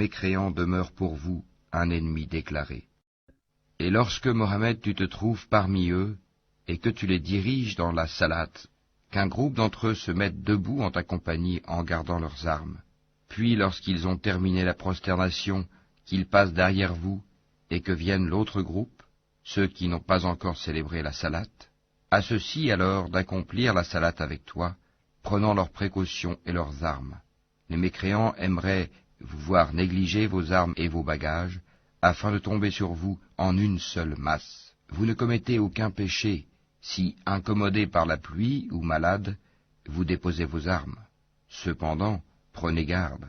mécréants, demeure pour vous un ennemi déclaré. Et lorsque, Mohammed, tu te trouves parmi eux, et que tu les diriges dans la salate, qu'un groupe d'entre eux se mette debout en ta compagnie en gardant leurs armes, puis lorsqu'ils ont terminé la prosternation, qu'ils passent derrière vous, et que vienne l'autre groupe, ceux qui n'ont pas encore célébré la salate, à ceux-ci alors d'accomplir la salate avec toi, prenant leurs précautions et leurs armes. Les mécréants aimeraient vous voir négliger vos armes et vos bagages, afin de tomber sur vous en une seule masse. Vous ne commettez aucun péché, si, incommodé par la pluie ou malade, vous déposez vos armes. Cependant, prenez garde.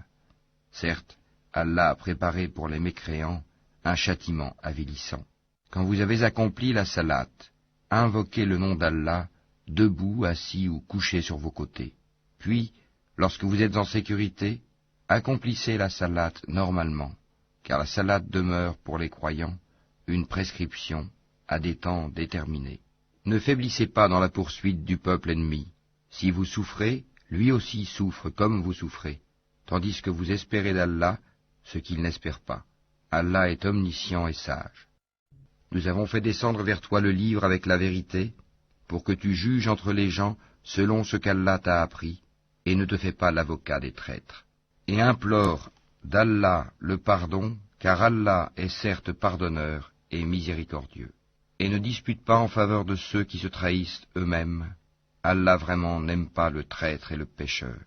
Certes, Allah a préparé pour les mécréants un châtiment avilissant. Quand vous avez accompli la salate, invoquez le nom d'Allah, debout, assis ou couché sur vos côtés. Puis, lorsque vous êtes en sécurité, accomplissez la salate normalement, car la salate demeure pour les croyants une prescription à des temps déterminés. Ne faiblissez pas dans la poursuite du peuple ennemi. Si vous souffrez, lui aussi souffre comme vous souffrez, tandis que vous espérez d'Allah ce qu'il n'espère pas. Allah est omniscient et sage. Nous avons fait descendre vers toi le livre avec la vérité, pour que tu juges entre les gens selon ce qu'Allah t'a appris, et ne te fais pas l'avocat des traîtres. Et implore d'Allah le pardon, car Allah est certes pardonneur et miséricordieux. Et ne dispute pas en faveur de ceux qui se trahissent eux-mêmes. Allah vraiment n'aime pas le traître et le pécheur.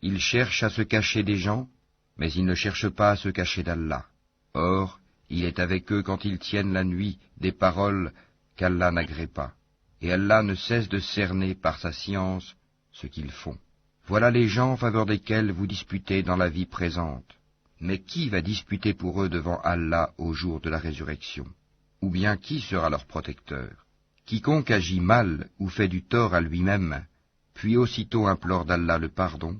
Ils cherchent à se cacher des gens, mais ils ne cherchent pas à se cacher d'Allah. Or, il est avec eux quand ils tiennent la nuit des paroles qu'Allah n'agrée pas. Et Allah ne cesse de cerner par sa science ce qu'ils font. Voilà les gens en faveur desquels vous disputez dans la vie présente. Mais qui va disputer pour eux devant Allah au jour de la résurrection? Ou bien qui sera leur protecteur? Quiconque agit mal ou fait du tort à lui-même, puis aussitôt implore d'Allah le pardon,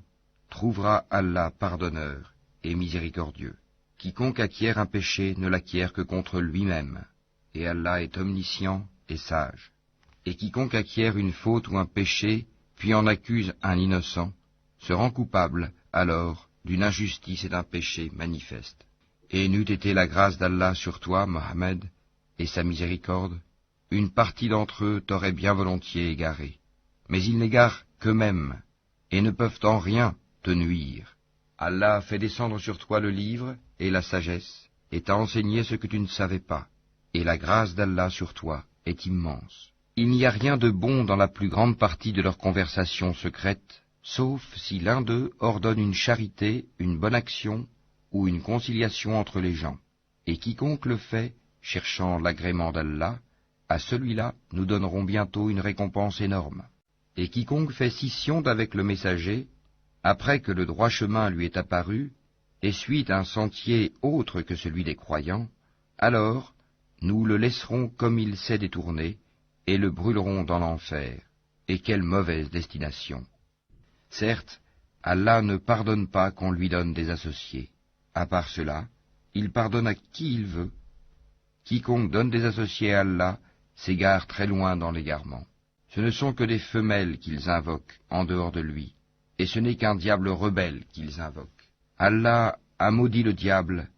trouvera Allah pardonneur et miséricordieux. Quiconque acquiert un péché ne l'acquiert que contre lui-même, et Allah est omniscient et sage. Et quiconque acquiert une faute ou un péché, puis en accuse un innocent, se rend coupable, alors, d'une injustice et d'un péché manifeste. Et n'eût été la grâce d'Allah sur toi, Mohammed, et sa miséricorde, une partie d'entre eux t'aurait bien volontiers égaré. Mais ils n'égarent qu'eux-mêmes, et ne peuvent en rien te nuire. Allah a fait descendre sur toi le livre et la sagesse, et t'a enseigné ce que tu ne savais pas, et la grâce d'Allah sur toi est immense. Il n'y a rien de bon dans la plus grande partie de leur conversation secrète, sauf si l'un d'eux ordonne une charité, une bonne action, ou une conciliation entre les gens. Et quiconque le fait, cherchant l'agrément d'Allah, à celui-là nous donnerons bientôt une récompense énorme. Et quiconque fait scission d'avec le messager, après que le droit chemin lui est apparu, et suit un sentier autre que celui des croyants, alors nous le laisserons comme il s'est détourné, et le brûlerons dans l'enfer. Et quelle mauvaise destination! Certes, Allah ne pardonne pas qu'on lui donne des associés. À part cela, il pardonne à qui il veut. Quiconque donne des associés à Allah s'égare très loin dans l'égarement. Ce ne sont que des femelles qu'ils invoquent en dehors de lui, et ce n'est qu'un diable rebelle qu'ils invoquent. Allah a maudit le diable,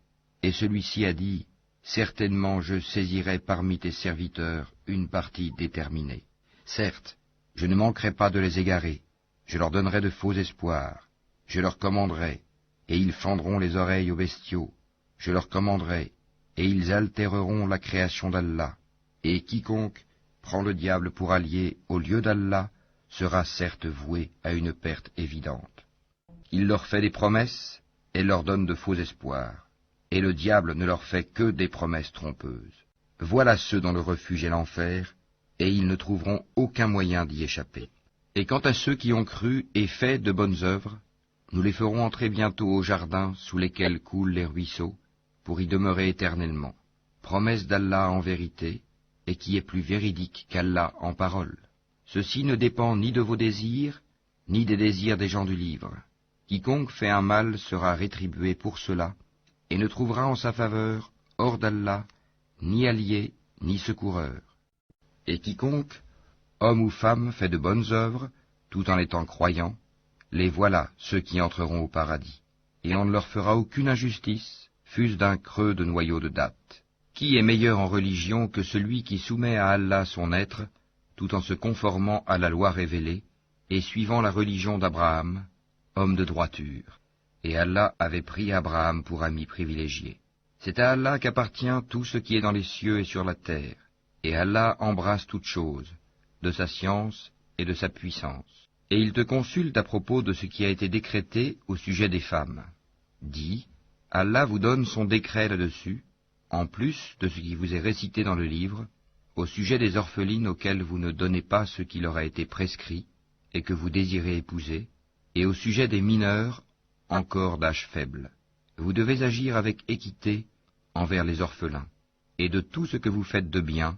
et celui-ci a dit, « Certainement je saisirai parmi tes serviteurs une partie déterminée. Certes, je ne manquerai pas de les égarer, je leur donnerai de faux espoirs, je leur commanderai, et ils fendront les oreilles aux bestiaux, je leur commanderai, et ils altéreront la création d'Allah, et quiconque prend le diable pour allié au lieu d'Allah sera certes voué à une perte évidente. Il leur fait des promesses et leur donne de faux espoirs, et le diable ne leur fait que des promesses trompeuses. Voilà ceux dont le refuge est l'enfer, et ils ne trouveront aucun moyen d'y échapper. Et quant à ceux qui ont cru et fait de bonnes œuvres, nous les ferons entrer bientôt au jardin sous lesquels coulent les ruisseaux, pour y demeurer éternellement. Promesse d'Allah en vérité, et qui est plus véridique qu'Allah en parole. Ceci ne dépend ni de vos désirs, ni des désirs des gens du livre. Quiconque fait un mal sera rétribué pour cela, et ne trouvera en sa faveur, hors d'Allah, ni allié, ni secoureur. Et quiconque, homme ou femme, fait de bonnes œuvres, tout en étant croyant, les voilà ceux qui entreront au paradis. Et on ne leur fera aucune injustice, fût-ce d'un creux de noyau de date. Qui est meilleur en religion que celui qui soumet à Allah son être, tout en se conformant à la loi révélée, et suivant la religion d'Abraham, homme de droiture. Et Allah avait pris Abraham pour ami privilégié. C'est à Allah qu'appartient tout ce qui est dans les cieux et sur la terre, et Allah embrasse toutes choses, de sa science et de sa puissance. Et il te consulte à propos de ce qui a été décrété au sujet des femmes. Dis, Allah vous donne son décret là-dessus, en plus de ce qui vous est récité dans le livre, au sujet des orphelines auxquelles vous ne donnez pas ce qui leur a été prescrit, et que vous désirez épouser, et au sujet des mineurs, encore d'âge faible. Vous devez agir avec équité envers les orphelins. Et de tout ce que vous faites de bien,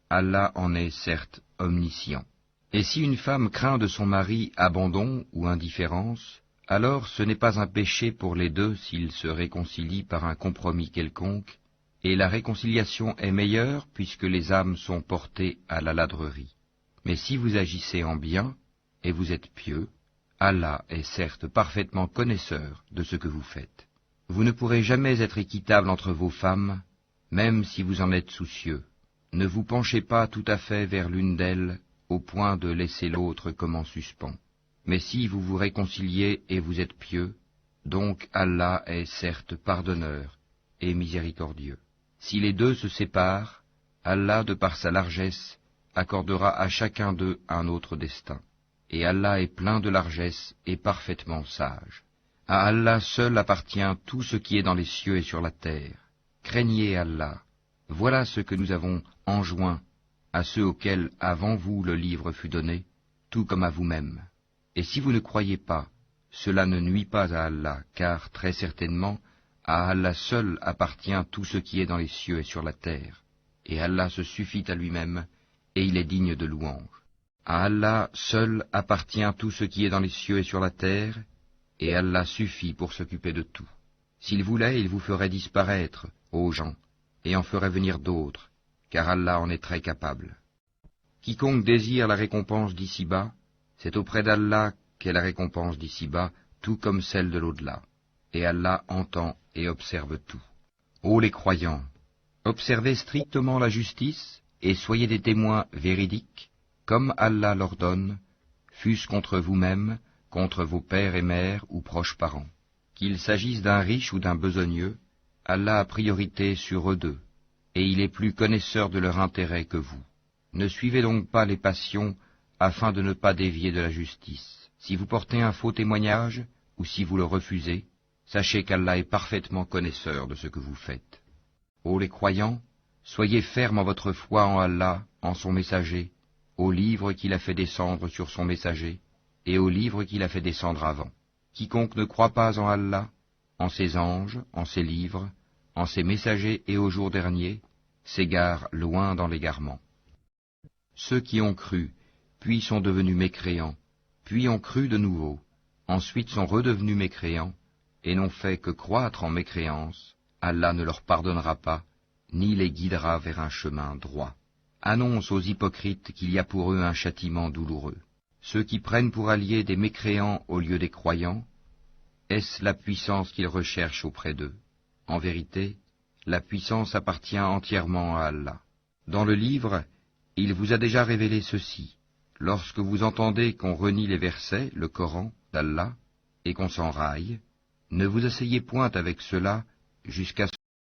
Allah en est certes omniscient. Et si une femme craint de son mari abandon ou indifférence, alors ce n'est pas un péché pour les deux s'ils se réconcilient par un compromis quelconque, et la réconciliation est meilleure puisque les âmes sont portées à la ladrerie. Mais si vous agissez en bien, et vous êtes pieux, Allah est certes parfaitement connaisseur de ce que vous faites. Vous ne pourrez jamais être équitable entre vos femmes, même si vous en êtes soucieux. Ne vous penchez pas tout à fait vers l'une d'elles, au point de laisser l'autre comme en suspens. Mais si vous vous réconciliez et vous êtes pieux, donc Allah est certes pardonneur et miséricordieux. Si les deux se séparent, Allah, de par sa largesse, accordera à chacun d'eux un autre destin. Et Allah est plein de largesse et parfaitement sage. À Allah seul appartient tout ce qui est dans les cieux et sur la terre. Craignez Allah. Voilà ce que nous avons enjoint à ceux auxquels avant vous le livre fut donné, tout comme à vous-mêmes. Et si vous ne croyez pas, cela ne nuit pas à Allah, car très certainement, à Allah seul appartient tout ce qui est dans les cieux et sur la terre. Et Allah se suffit à lui-même, et il est digne de louange. À Allah seul appartient tout ce qui est dans les cieux et sur la terre, et Allah suffit pour s'occuper de tout. S'il voulait, il vous ferait disparaître, ô gens, et en ferait venir d'autres, car Allah en est très capable. Quiconque désire la récompense d'ici-bas, c'est auprès d'Allah qu'est la récompense d'ici-bas, tout comme celle de l'au-delà. Et Allah entend et observe tout. Ô les croyants, observez strictement la justice, et soyez des témoins véridiques, comme Allah l'ordonne, fût-ce contre vous-même, contre vos pères et mères ou proches parents. Qu'il s'agisse d'un riche ou d'un besogneux, Allah a priorité sur eux deux, et il est plus connaisseur de leur intérêt que vous. Ne suivez donc pas les passions, afin de ne pas dévier de la justice. Si vous portez un faux témoignage, ou si vous le refusez, sachez qu'Allah est parfaitement connaisseur de ce que vous faites. Ô les croyants, soyez fermes en votre foi en Allah, en son messager, au livre qu'il a fait descendre sur son messager, et au livre qu'il a fait descendre avant. Quiconque ne croit pas en Allah, en ses anges, en ses livres, en ses messagers et au jour dernier, s'égare loin dans l'égarement. Ceux qui ont cru, puis sont devenus mécréants, puis ont cru de nouveau, ensuite sont redevenus mécréants, et n'ont fait que croître en mécréance, Allah ne leur pardonnera pas, ni les guidera vers un chemin droit. Annonce aux hypocrites qu'il y a pour eux un châtiment douloureux. Ceux qui prennent pour alliés des mécréants au lieu des croyants, est-ce la puissance qu'ils recherchent auprès d'eux? En vérité, la puissance appartient entièrement à Allah. Dans le livre, il vous a déjà révélé ceci. Lorsque vous entendez qu'on renie les versets, le Coran, d'Allah, et qu'on s'en raille, ne vous asseyez point avec cela jusqu'à